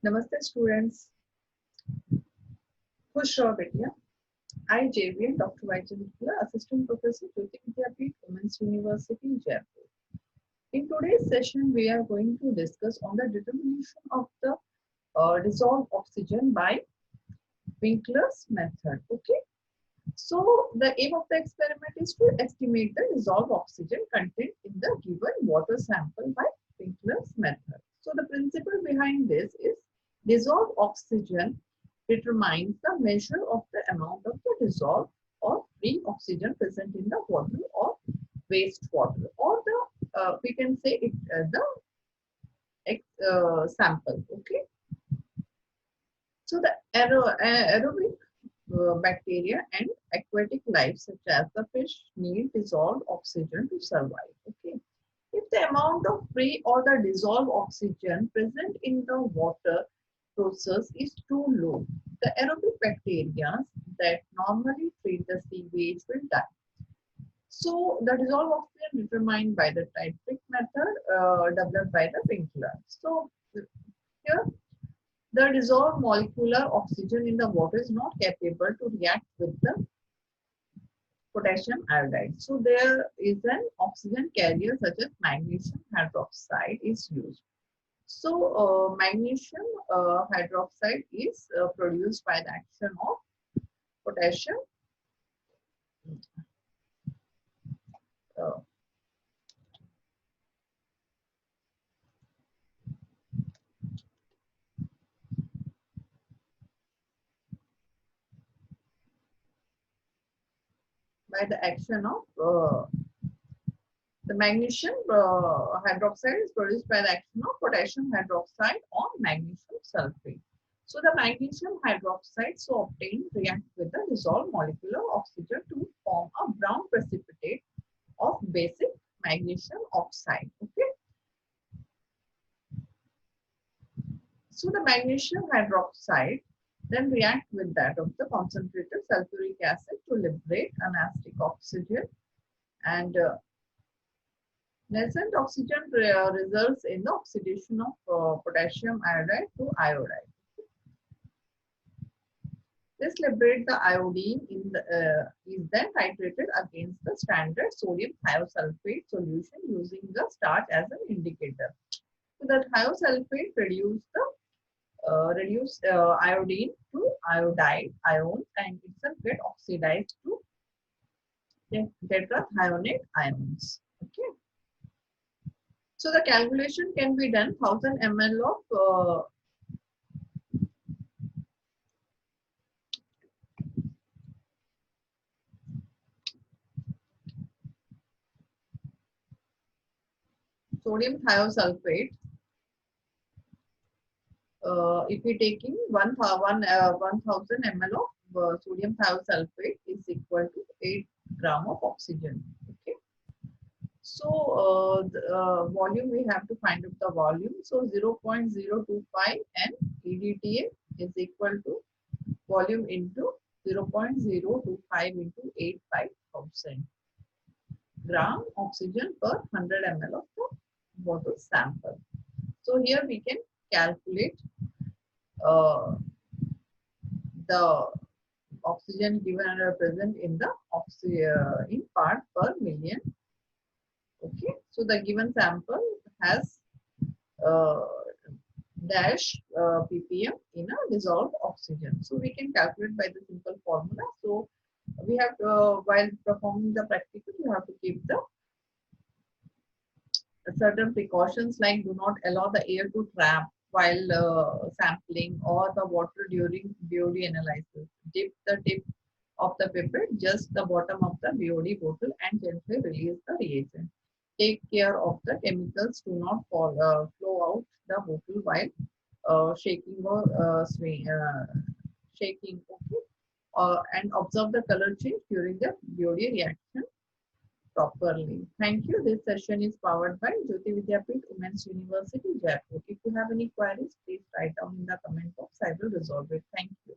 Namaste students. Khush raho betiya. I JVWU Dr. Chandrakala, Assistant Professor, Vidyapeeth, Women's University, Jaipur. In today's session, we are going to discuss on the determination of the dissolved oxygen by Winkler's method. Okay. So the aim of the experiment is to estimate the dissolved oxygen content in the given water sample by Winkler's method. So the principle behind this is dissolved oxygen determines the measure of the amount of the dissolved or free oxygen present in the water or wastewater, or the we can say it the sample. Okay. So the aerobic bacteria and aquatic life such as the fish need dissolved oxygen to survive. Okay. If the amount of free or the dissolved oxygen present in the water process is too low, the aerobic bacteria that normally treat the sewage will die. So the dissolved oxygen determined by the titric method developed by the Winkler. So here the dissolved molecular oxygen in the water is not capable to react with the potassium iodide. So there is an oxygen carrier such as magnesium hydroxide is used. So magnesium hydroxide is produced by the action of potassium uh, by the action of the magnesium hydroxide is produced by the action of potassium hydroxide on magnesium sulfate. So the magnesium hydroxide so obtained reacts with the dissolved molecular oxygen to form a brown precipitate of basic magnesium oxide. Okay. So the magnesium hydroxide then react with that of the concentrated sulfuric acid to liberate NAMASTE oxygen, and nascent oxygen results in the oxidation of potassium iodide to iodide. This liberates the iodine in the, is then titrated against the standard sodium thiosulfate solution using the starch as an indicator. So the thiosulfate reduce iodine to iodide ions and itself get oxidized to tetrathionic ions. Okay. So the calculation can be done 1000 ml of sodium thiosulfate. If we taking 1000 ml of sodium thiosulfate is equal to 8 gram of oxygen. Okay. So the volume, we have to find out the volume. So 0.025 and EDTA is equal to volume into 0.025 into 85,000 gram oxygen per 100 ml of the water sample. So here we can calculate the oxygen given and present in the in part per million. Okay, so the given sample has dash ppm in a dissolved oxygen. So we can calculate by the simple formula. So we have to, while performing the practical, you have to keep the certain precautions like do not allow the air to trap while sampling or the water during BOD analysis. Dip the tip of the pipette just the bottom of the BOD bottle and gently release the reagent. Take care of the chemicals do not flow out the bottle while shaking or shaking. Okay. And observe the color change during the BOD reaction properly. Thank you. This session is powered by Jayoti Vidyapeeth, Women's University, Jaipur. If you have any queries, please write down in the comment box. I will resolve it. Thank you.